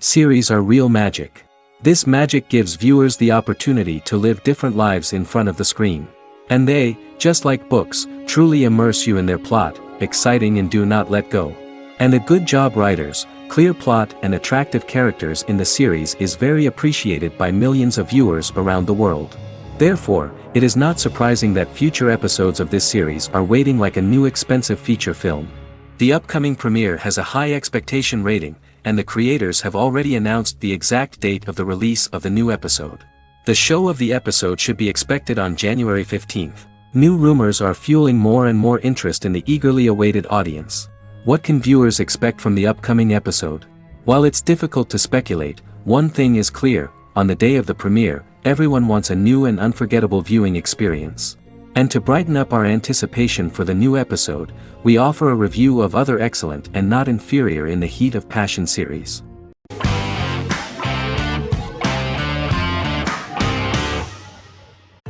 Series are real magic. This magic gives viewers the opportunity to live different lives in front of the screen. And they, just like books, truly immerse you in their plot, exciting and do not let go. And a good job writers, clear plot and attractive characters in the series is very appreciated by millions of viewers around the world. Therefore, it is not surprising that future episodes of this series are waiting like a new expensive feature film. The upcoming premiere has a high expectation rating, and the creators have already announced the exact date of the release of the new episode. The show of the episode should be expected on January 15th. New rumors are fueling more and more interest in the eagerly awaited audience. What can viewers expect from the upcoming episode? While it's difficult to speculate, one thing is clear: on the day of the premiere, everyone wants a new and unforgettable viewing experience. And to brighten up our anticipation for the new episode, we offer a review of other excellent and not inferior in the Heat of Passion series.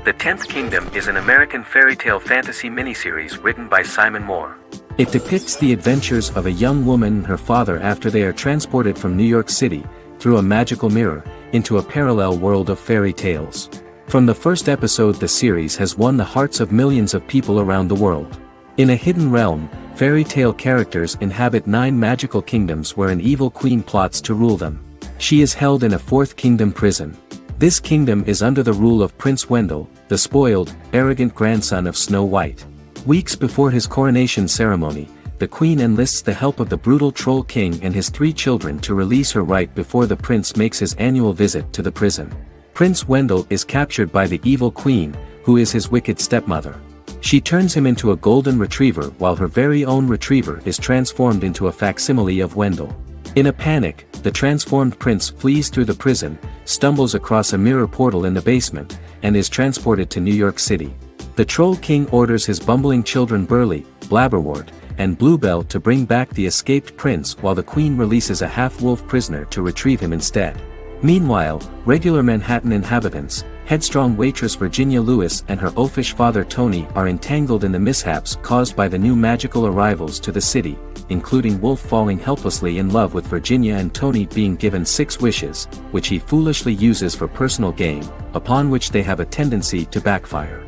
The Tenth Kingdom is an American fairy tale fantasy miniseries written by Simon Moore. It depicts the adventures of a young woman and her father after they are transported from New York City, through a magical mirror, into a parallel world of fairy tales. From the first episode, the series has won the hearts of millions of people around the world. In a hidden realm, fairy tale characters inhabit 9 magical kingdoms where an evil queen plots to rule them. She is held in a 4th kingdom prison. This kingdom is under the rule of Prince Wendell, the spoiled, arrogant grandson of Snow White. Weeks before his coronation ceremony, the queen enlists the help of the brutal Troll King and his 3 children to release her right before the prince makes his annual visit to the prison. Prince Wendell is captured by the evil queen, who is his wicked stepmother. She turns him into a golden retriever while her very own retriever is transformed into a facsimile of Wendell. In a panic, the transformed prince flees through the prison, stumbles across a mirror portal in the basement, and is transported to New York City. The Troll King orders his bumbling children Burly, Blabberwort, and Bluebell to bring back the escaped prince while the queen releases a half-wolf prisoner to retrieve him instead. Meanwhile, regular Manhattan inhabitants, headstrong waitress Virginia Lewis and her oafish father Tony are entangled in the mishaps caused by the new magical arrivals to the city, including Wolf falling helplessly in love with Virginia and Tony being given 6 wishes, which he foolishly uses for personal gain, upon which they have a tendency to backfire.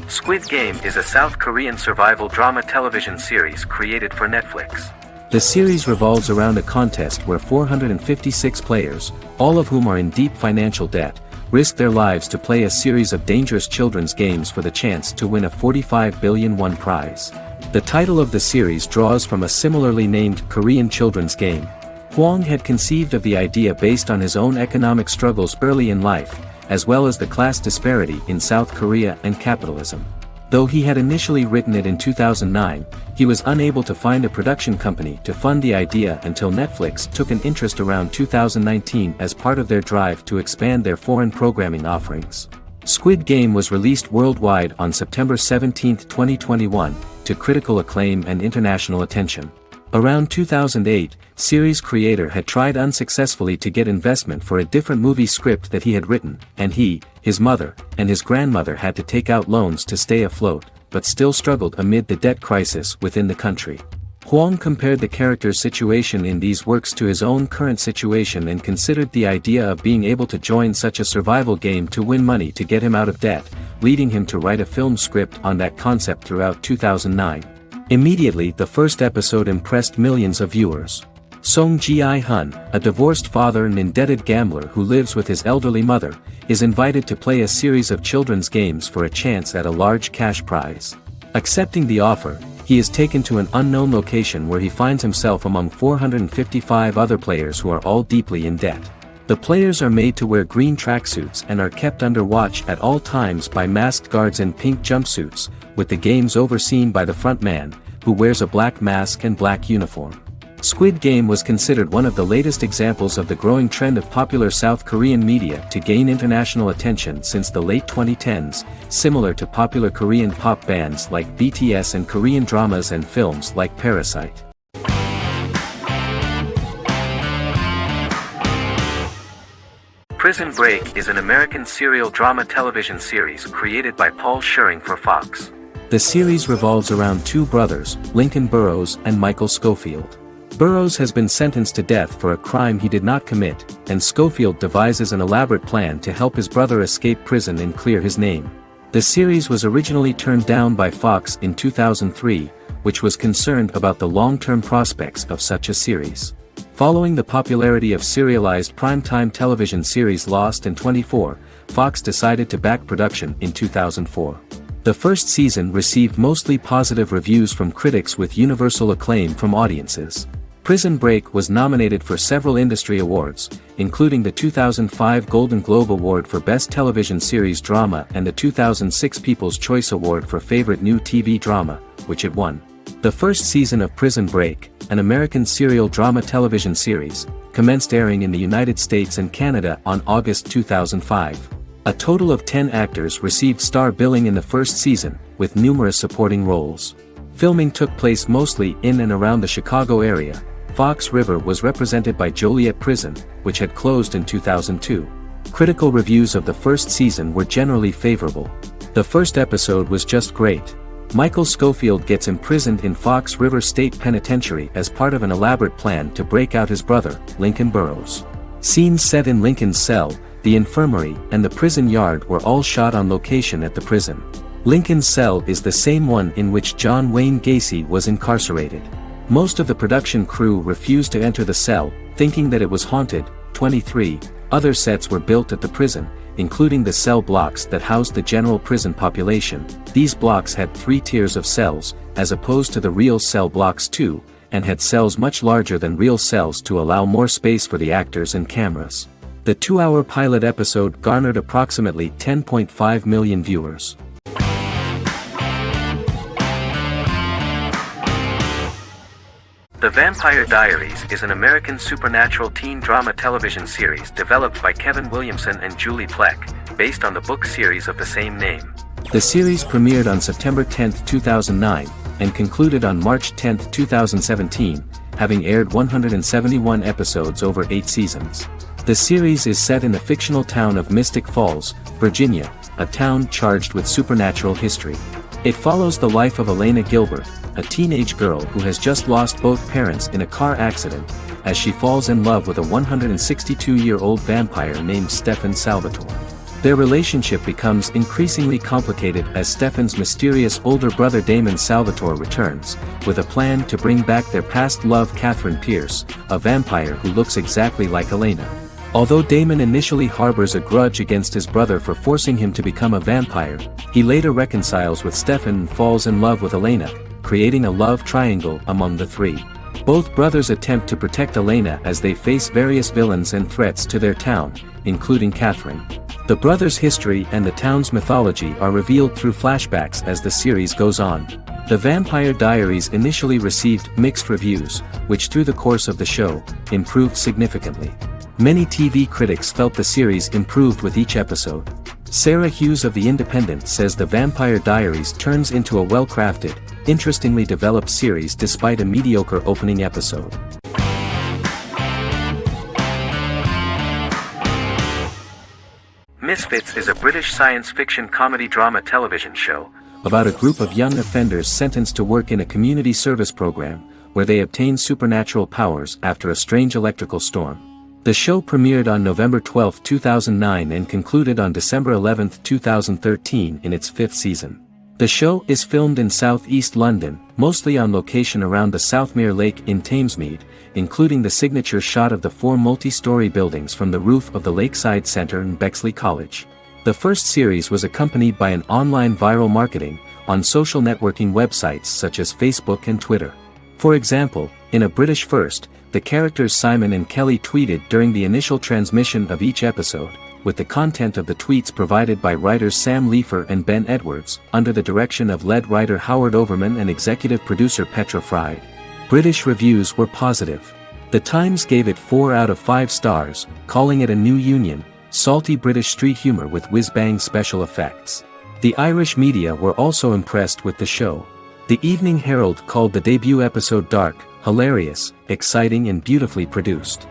Squid Game is a South Korean survival drama television series created for Netflix. The series revolves around a contest where 456 players, all of whom are in deep financial debt, risk their lives to play a series of dangerous children's games for the chance to win a 45 billion won prize. The title of the series draws from a similarly named Korean children's game. Hwang had conceived of the idea based on his own economic struggles early in life, as well as the class disparity in South Korea and capitalism. Though he had initially written it in 2009, he was unable to find a production company to fund the idea until Netflix took an interest around 2019 as part of their drive to expand their foreign programming offerings. Squid Game was released worldwide on September 17, 2021, to critical acclaim and international attention. Around 2008, series creator had tried unsuccessfully to get investment for a different movie script that he had written, and he, his mother, and his grandmother had to take out loans to stay afloat, but still struggled amid the debt crisis within the country. Hwang compared the character's situation in these works to his own current situation and considered the idea of being able to join such a survival game to win money to get him out of debt, leading him to write a film script on that concept throughout 2009. Immediately, the first episode impressed millions of viewers. Song Ji-hun, a divorced father and indebted gambler who lives with his elderly mother, is invited to play a series of children's games for a chance at a large cash prize. Accepting the offer, he is taken to an unknown location where he finds himself among 455 other players who are all deeply in debt. The players are made to wear green tracksuits and are kept under watch at all times by masked guards in pink jumpsuits, with the games overseen by the front man, who wears a black mask and black uniform. Squid Game was considered one of the latest examples of the growing trend of popular South Korean media to gain international attention since the late 2010s, similar to popular Korean pop bands like BTS and Korean dramas and films like Parasite. Prison Break is an American serial drama television series created by Paul Scheuring for Fox. The series revolves around two brothers, Lincoln Burrows and Michael Schofield. Burrows has been sentenced to death for a crime he did not commit, and Schofield devises an elaborate plan to help his brother escape prison and clear his name. The series was originally turned down by Fox in 2003, which was concerned about the long-term prospects of such a series. Following the popularity of serialized primetime television series Lost in 24, Fox decided to back production in 2004. The first season received mostly positive reviews from critics with universal acclaim from audiences. Prison Break was nominated for several industry awards, including the 2005 Golden Globe Award for Best Television Series Drama and the 2006 People's Choice Award for Favorite New TV Drama, which it won. The first season of Prison Break, an American serial drama television series, commenced airing in the United States and Canada on August 2005. A total of 10 actors received star billing in the first season, with numerous supporting roles. Filming took place mostly in and around the Chicago area. Fox River was represented by Joliet Prison, which had closed in 2002. Critical reviews of the first season were generally favorable. The first episode was just great. Michael Schofield gets imprisoned in Fox River State Penitentiary as part of an elaborate plan to break out his brother, Lincoln Burrows. Scenes set in Lincoln's cell, the infirmary, and the prison yard were all shot on location at the prison. Lincoln's cell is the same one in which John Wayne Gacy was incarcerated. Most of the production crew refused to enter the cell, thinking that it was haunted. 23 other sets were built at the prison, including the cell blocks that housed the general prison population. These blocks had 3 tiers of cells, as opposed to the real cell blocks 2, and had cells much larger than real cells to allow more space for the actors and cameras. The 2-hour pilot episode garnered approximately 10.5 million viewers. The Vampire Diaries is an American supernatural teen drama television series developed by Kevin Williamson and Julie Plec, based on the book series of the same name. The series premiered on September 10, 2009, and concluded on March 10, 2017, having aired 171 episodes over 8 seasons. The series is set in the fictional town of Mystic Falls, Virginia, a town charged with supernatural history. It follows the life of Elena Gilbert, a teenage girl who has just lost both parents in a car accident, as she falls in love with a 162-year-old vampire named Stefan Salvatore. Their relationship becomes increasingly complicated as Stefan's mysterious older brother Damon Salvatore returns, with a plan to bring back their past love Catherine Pierce, a vampire who looks exactly like Elena. Although Damon initially harbors a grudge against his brother for forcing him to become a vampire, he later reconciles with Stefan and falls in love with Elena, creating a love triangle among the three. Both brothers attempt to protect Elena as they face various villains and threats to their town, including Catherine. The brothers' history and the town's mythology are revealed through flashbacks as the series goes on. The Vampire Diaries initially received mixed reviews, which through the course of the show, improved significantly. Many TV critics felt the series improved with each episode. Sarah Hughes of The Independent says The Vampire Diaries turns into a well-crafted, interestingly developed series despite a mediocre opening episode. Misfits is a British science fiction comedy drama television show about a group of young offenders sentenced to work in a community service program, where they obtain supernatural powers after a strange electrical storm. The show premiered on November 12, 2009 and concluded on December 11, 2013 in its 5th season. The show is filmed in southeast London, mostly on location around the Southmere Lake in Thamesmead, including the signature shot of the 4 multi-story buildings from the roof of the Lakeside Centre and Bexley College. The first series was accompanied by an online viral marketing on social networking websites such as Facebook and Twitter. For example, in a British first, the characters Simon and Kelly tweeted during the initial transmission of each episode, with the content of the tweets provided by writers Sam Leifer and Ben Edwards, under the direction of lead writer Howard Overman and executive producer Petra Fried. British reviews were positive. The Times gave it 4 out of 5 stars, calling it a new union, salty British street humour with whiz-bang special effects. The Irish media were also impressed with the show. The Evening Herald called the debut episode dark, hilarious, exciting and beautifully produced.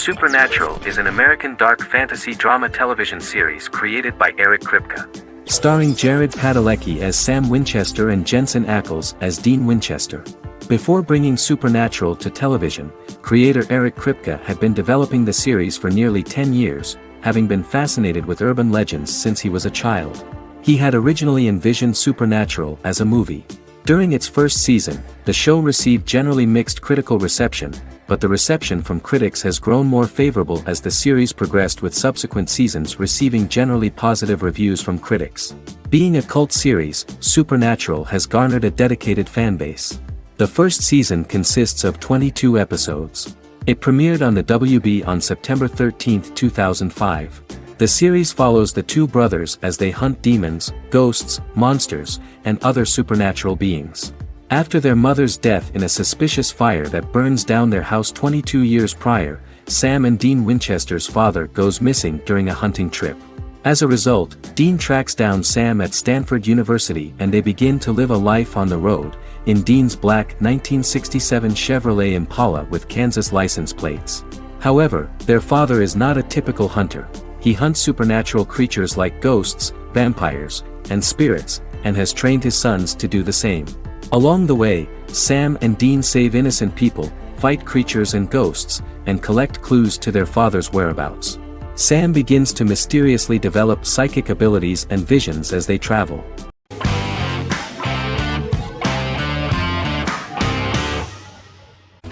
Supernatural is an American dark fantasy drama television series created by Eric Kripke. Starring Jared Padalecki as Sam Winchester and Jensen Ackles as Dean Winchester. Before bringing Supernatural to television, creator Eric Kripke had been developing the series for nearly 10 years, having been fascinated with urban legends since he was a child. He had originally envisioned Supernatural as a movie. During its first season, the show received generally mixed critical reception, but the reception from critics has grown more favorable as the series progressed, with subsequent seasons receiving generally positive reviews from critics. Being a cult series, Supernatural has garnered a dedicated fanbase. The first season consists of 22 episodes. It premiered on the WB on September 13, 2005. The series follows the two brothers as they hunt demons, ghosts, monsters, and other supernatural beings. After their mother's death in a suspicious fire that burns down their house 22 years prior, Sam and Dean Winchester's father goes missing during a hunting trip. As a result, Dean tracks down Sam at Stanford University and they begin to live a life on the road, in Dean's black 1967 Chevrolet Impala with Kansas license plates. However, their father is not a typical hunter. He hunts supernatural creatures like ghosts, vampires, and spirits, and has trained his sons to do the same. Along the way, Sam and Dean save innocent people, fight creatures and ghosts, and collect clues to their father's whereabouts. Sam begins to mysteriously develop psychic abilities and visions as they travel.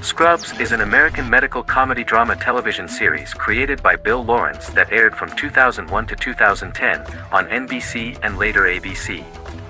Scrubs is an American medical comedy drama television series created by Bill Lawrence that aired from 2001 to 2010 on NBC and later ABC.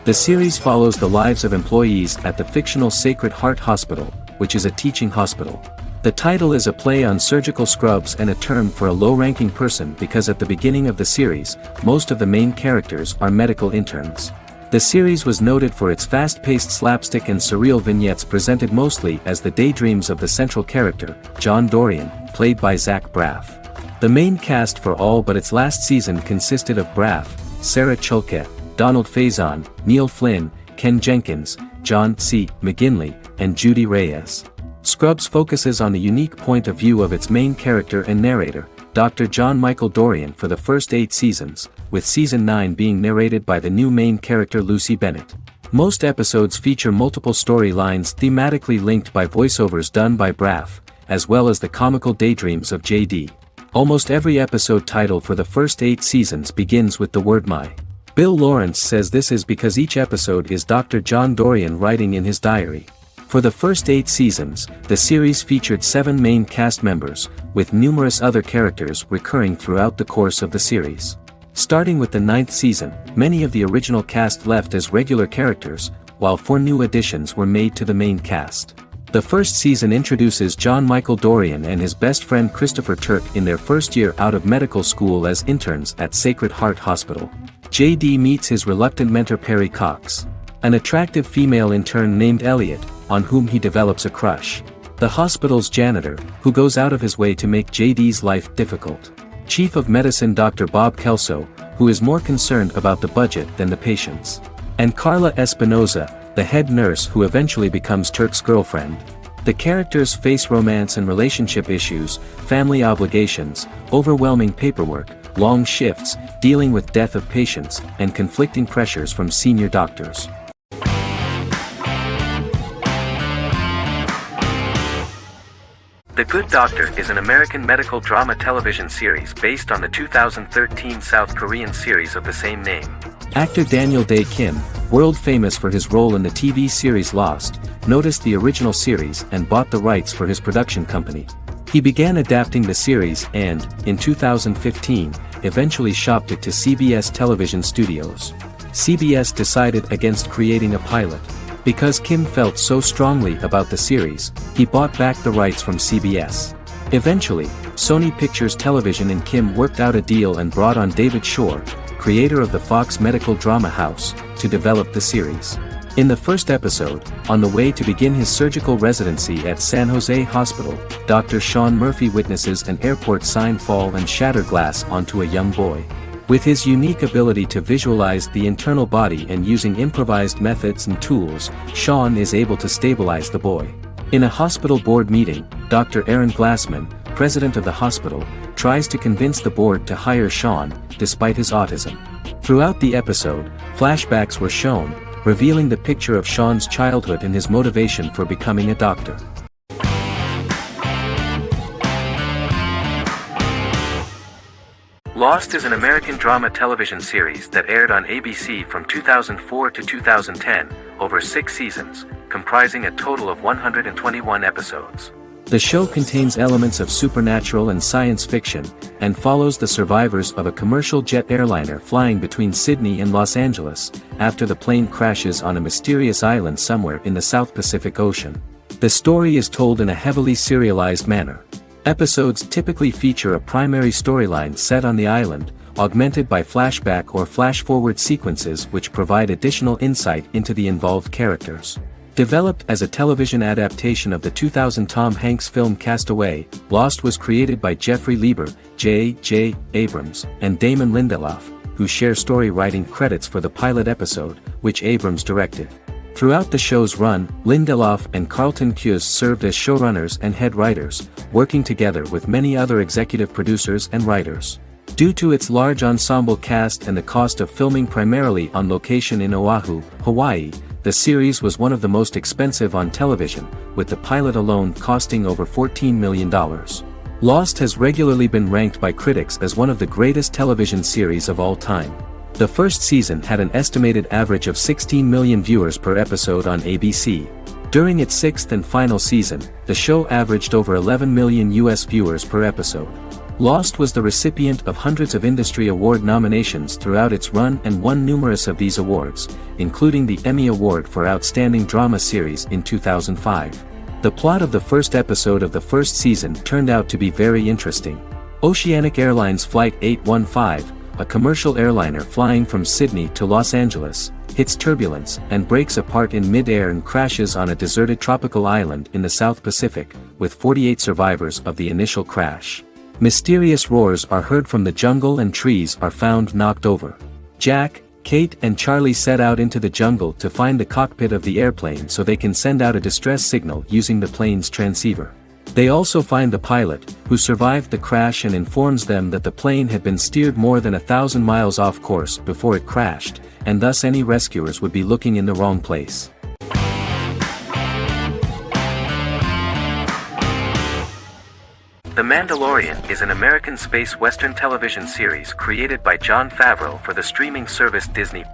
The series follows the lives of employees at the fictional Sacred Heart Hospital, which is a teaching hospital. The title is a play on surgical scrubs and a term for a low-ranking person because at the beginning of the series, most of the main characters are medical interns. The series was noted for its fast-paced slapstick and surreal vignettes presented mostly as the daydreams of the central character, John Dorian, played by Zach Braff. The main cast for all but its last season consisted of Braff, Sarah Chalke, Donald Faison, Neil Flynn, Ken Jenkins, John C. McGinley, and Judy Reyes. Scrubs focuses on the unique point of view of its main character and narrator, Dr. John Michael Dorian, for the first 8 seasons, with season 9 being narrated by the new main character Lucy Bennett. Most episodes feature multiple storylines thematically linked by voiceovers done by Braff, as well as the comical daydreams of JD. Almost every episode title for the first 8 seasons begins with the word "my." Bill Lawrence says this is because each episode is Dr. John Dorian writing in his diary. For the first 8 seasons, the series featured 7 main cast members, with numerous other characters recurring throughout the course of the series. Starting with the 9th season, many of the original cast left as regular characters, while 4 new additions were made to the main cast. The first season introduces John Michael Dorian and his best friend Christopher Turk in their first year out of medical school as interns at Sacred Heart Hospital. JD meets his reluctant mentor Perry Cox, an attractive female intern named Elliot, on whom he develops a crush. The hospital's janitor, who goes out of his way to make JD's life difficult. Chief of Medicine Dr. Bob Kelso, who is more concerned about the budget than the patients. And Carla Espinoza, the head nurse who eventually becomes Turk's girlfriend. The characters face romance and relationship issues, family obligations, overwhelming paperwork, long shifts, dealing with death of patients, and conflicting pressures from senior doctors. The Good Doctor is an American medical drama television series based on the 2013 South Korean series of the same name. Actor Daniel Dae Kim, world famous for his role in the TV series Lost, noticed the original series and bought the rights for his production company. He began adapting the series and, in 2015, eventually shopped it to CBS Television Studios. CBS decided against creating a pilot. Because Kim felt so strongly about the series, he bought back the rights from CBS. Eventually, Sony Pictures Television and Kim worked out a deal and brought on David Shore, creator of the Fox medical drama house, to develop the series. In the first episode, on the way to begin his surgical residency at San Jose Hospital, Dr. Sean Murphy witnesses an airport sign fall and shatter glass onto a young boy. With his unique ability to visualize the internal body and using improvised methods and tools, Sean is able to stabilize the boy. In a hospital board meeting, Dr. Aaron Glassman, president of the hospital, tries to convince the board to hire Sean, despite his autism. Throughout the episode, flashbacks were shown, revealing the picture of Sean's childhood and his motivation for becoming a doctor. Lost is an American drama television series that aired on ABC from 2004 to 2010, over 6 seasons, comprising a total of 121 episodes. The show contains elements of supernatural and science fiction, and follows the survivors of a commercial jet airliner flying between Sydney and Los Angeles, after the plane crashes on a mysterious island somewhere in the South Pacific Ocean. The story is told in a heavily serialized manner. Episodes typically feature a primary storyline set on the island, augmented by flashback or flash-forward sequences which provide additional insight into the involved characters. Developed as a television adaptation of the 2000 Tom Hanks film Castaway, Lost was created by Jeffrey Lieber, J.J. Abrams, and Damon Lindelof, who share story writing credits for the pilot episode, which Abrams directed. Throughout the show's run, Lindelof and Carlton Cuse served as showrunners and head writers, working together with many other executive producers and writers. Due to its large ensemble cast and the cost of filming primarily on location in Oahu, Hawaii, the series was one of the most expensive on television, with the pilot alone costing over $14 million. Lost has regularly been ranked by critics as one of the greatest television series of all time. The first season had an estimated average of 16 million viewers per episode on ABC. During its 6th and final season, the show averaged over 11 million US viewers per episode. Lost was the recipient of hundreds of industry award nominations throughout its run and won numerous of these awards, including the Emmy Award for Outstanding Drama Series in 2005. The plot of the first episode of the first season turned out to be very interesting. Oceanic Airlines Flight 815, a commercial airliner flying from Sydney to Los Angeles, hits turbulence and breaks apart in mid-air and crashes on a deserted tropical island in the South Pacific, with 48 survivors of the initial crash. Mysterious roars are heard from the jungle and trees are found knocked over. Jack, Kate and Charlie set out into the jungle to find the cockpit of the airplane so they can send out a distress signal using the plane's transceiver. They also find the pilot, who survived the crash and informs them that the plane had been steered more than 1,000 miles off course before it crashed, and thus any rescuers would be looking in the wrong place. The Mandalorian is an American space western television series created by Jon Favreau for the streaming service Disney+.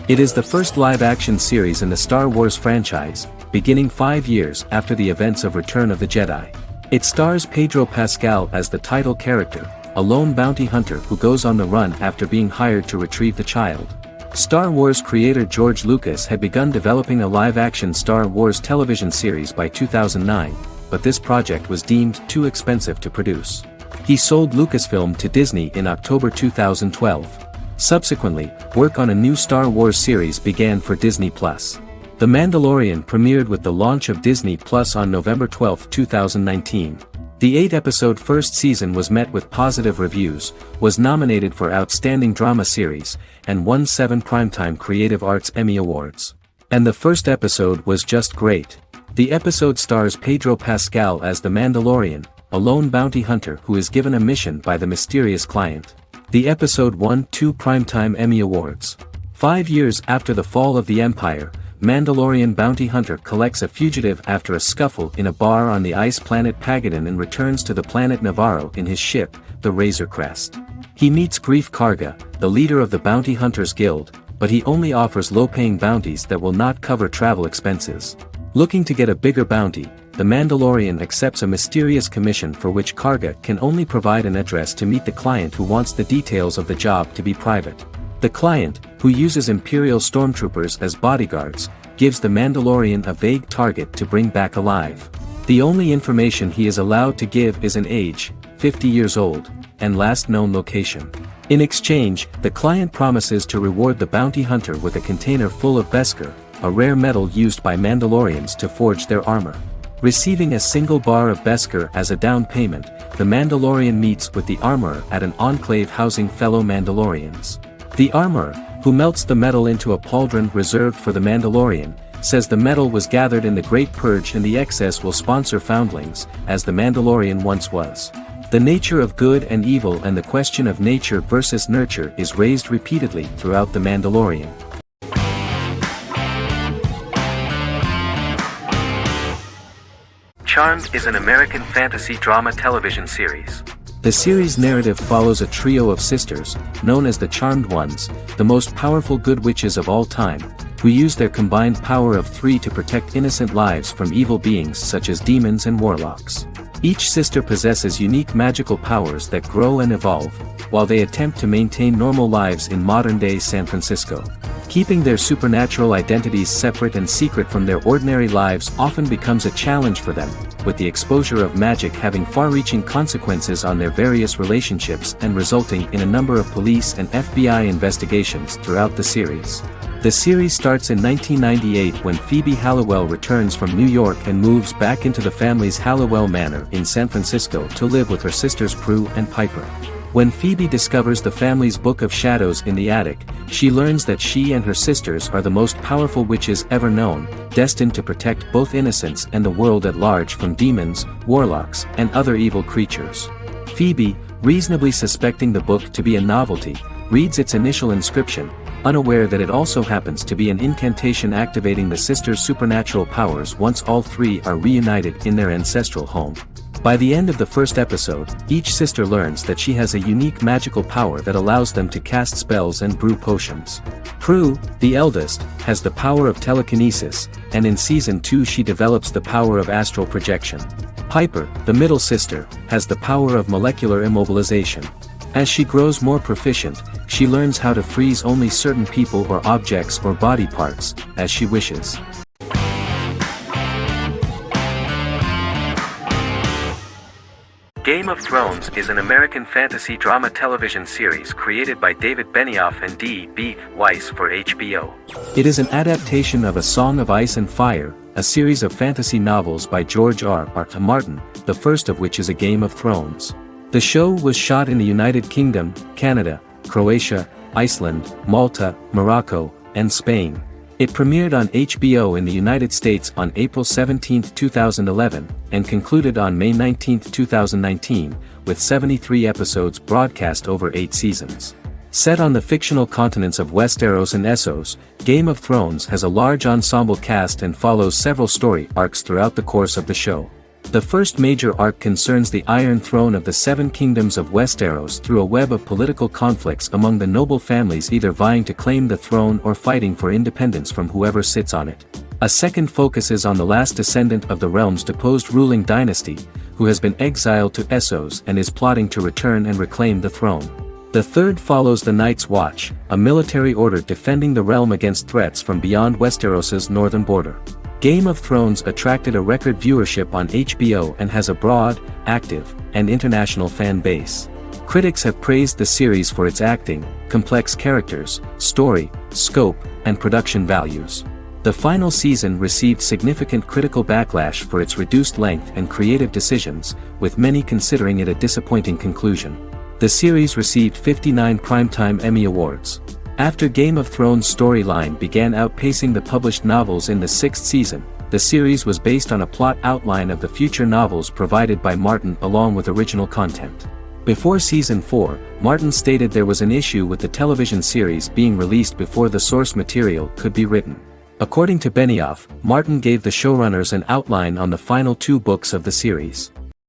It is the first live-action series in the Star Wars franchise, beginning 5 years after the events of Return of the Jedi. It stars Pedro Pascal as the title character, a lone bounty hunter who goes on the run after being hired to retrieve the child. Star Wars creator George Lucas had begun developing a live-action Star Wars television series by 2009, but this project was deemed too expensive to produce. He sold Lucasfilm to Disney in October 2012. Subsequently, work on a new Star Wars series began for Disney+. The Mandalorian premiered with the launch of Disney Plus on November 12, 2019. The 8-episode first season was met with positive reviews, was nominated for Outstanding Drama Series, and won 7 Primetime Creative Arts Emmy Awards. And the first episode was just great. The episode stars Pedro Pascal as the Mandalorian, a lone bounty hunter who is given a mission by the mysterious client. The episode won 2 Primetime Emmy Awards. 5 years after the fall of the Empire, Mandalorian bounty hunter collects a fugitive after a scuffle in a bar on the ice planet Pagadan and returns to the planet Navarro in his ship, the Razor Crest. He meets Greef Karga, the leader of the Bounty Hunters Guild, but he only offers low-paying bounties that will not cover travel expenses. Looking to get a bigger bounty, the Mandalorian accepts a mysterious commission for which Karga can only provide an address to meet the client who wants the details of the job to be private. The client, who uses Imperial stormtroopers as bodyguards, gives the Mandalorian a vague target to bring back alive. The only information he is allowed to give is an age, 50 years old, and last known location. In exchange, the client promises to reward the bounty hunter with a container full of Beskar, a rare metal used by Mandalorians to forge their armor. Receiving a single bar of Beskar as a down payment, the Mandalorian meets with the armorer at an enclave housing fellow Mandalorians. The armorer, who melts the metal into a pauldron reserved for the Mandalorian, says the metal was gathered in the Great Purge and the excess will sponsor foundlings, as the Mandalorian once was. The nature of good and evil and the question of nature versus nurture is raised repeatedly throughout The Mandalorian. Charmed is an American fantasy drama television series. The series' narrative follows a trio of sisters, known as the Charmed Ones, the most powerful good witches of all time, who use their combined power of 3 to protect innocent lives from evil beings such as demons and warlocks. Each sister possesses unique magical powers that grow and evolve, while they attempt to maintain normal lives in modern-day San Francisco. Keeping their supernatural identities separate and secret from their ordinary lives often becomes a challenge for them, with the exposure of magic having far-reaching consequences on their various relationships and resulting in a number of police and FBI investigations throughout the series. The series starts in 1998 when Phoebe Halliwell returns from New York and moves back into the family's Halliwell Manor in San Francisco to live with her sisters Prue and Piper. When Phoebe discovers the family's Book of Shadows in the attic, she learns that she and her sisters are the most powerful witches ever known, destined to protect both innocents and the world at large from demons, warlocks, and other evil creatures. Phoebe, reasonably suspecting the book to be a novelty, reads its initial inscription, unaware that it also happens to be an incantation activating the sisters' supernatural powers once all 3 are reunited in their ancestral home. By the end of the first episode, each sister learns that she has a unique magical power that allows them to cast spells and brew potions. Prue, the eldest, has the power of telekinesis, and in Season 2 she develops the power of astral projection. Piper, the middle sister, has the power of molecular immobilization. As she grows more proficient, she learns how to freeze only certain people or objects or body parts, as she wishes. Game of Thrones is an American fantasy drama television series created by David Benioff and D.B. Weiss for HBO. It is an adaptation of A Song of Ice and Fire, a series of fantasy novels by George R.R. Martin, the first of which is A Game of Thrones. The show was shot in the United Kingdom, Canada, Croatia, Iceland, Malta, Morocco, and Spain. It premiered on HBO in the United States on April 17, 2011, and concluded on May 19, 2019, with 73 episodes broadcast over 8 seasons. Set on the fictional continents of Westeros and Essos, Game of Thrones has a large ensemble cast and follows several story arcs throughout the course of the show. The first major arc concerns the Iron Throne of the Seven Kingdoms of Westeros through a web of political conflicts among the noble families either vying to claim the throne or fighting for independence from whoever sits on it. A second focuses on the last descendant of the realm's deposed ruling dynasty, who has been exiled to Essos and is plotting to return and reclaim the throne. The third follows the Night's Watch, a military order defending the realm against threats from beyond Westeros's northern border. Game of Thrones attracted a record viewership on HBO and has a broad, active, and international fan base. Critics have praised the series for its acting, complex characters, story, scope, and production values. The final season received significant critical backlash for its reduced length and creative decisions, with many considering it a disappointing conclusion. The series received 59 Primetime Emmy Awards. After Game of Thrones' storyline began outpacing the published novels in the 6th season, the series was based on a plot outline of the future novels provided by Martin along with original content. Before Season 4, Martin stated there was an issue with the television series being released before the source material could be written. According to Benioff, Martin gave the showrunners an outline on the final 2 books of the series.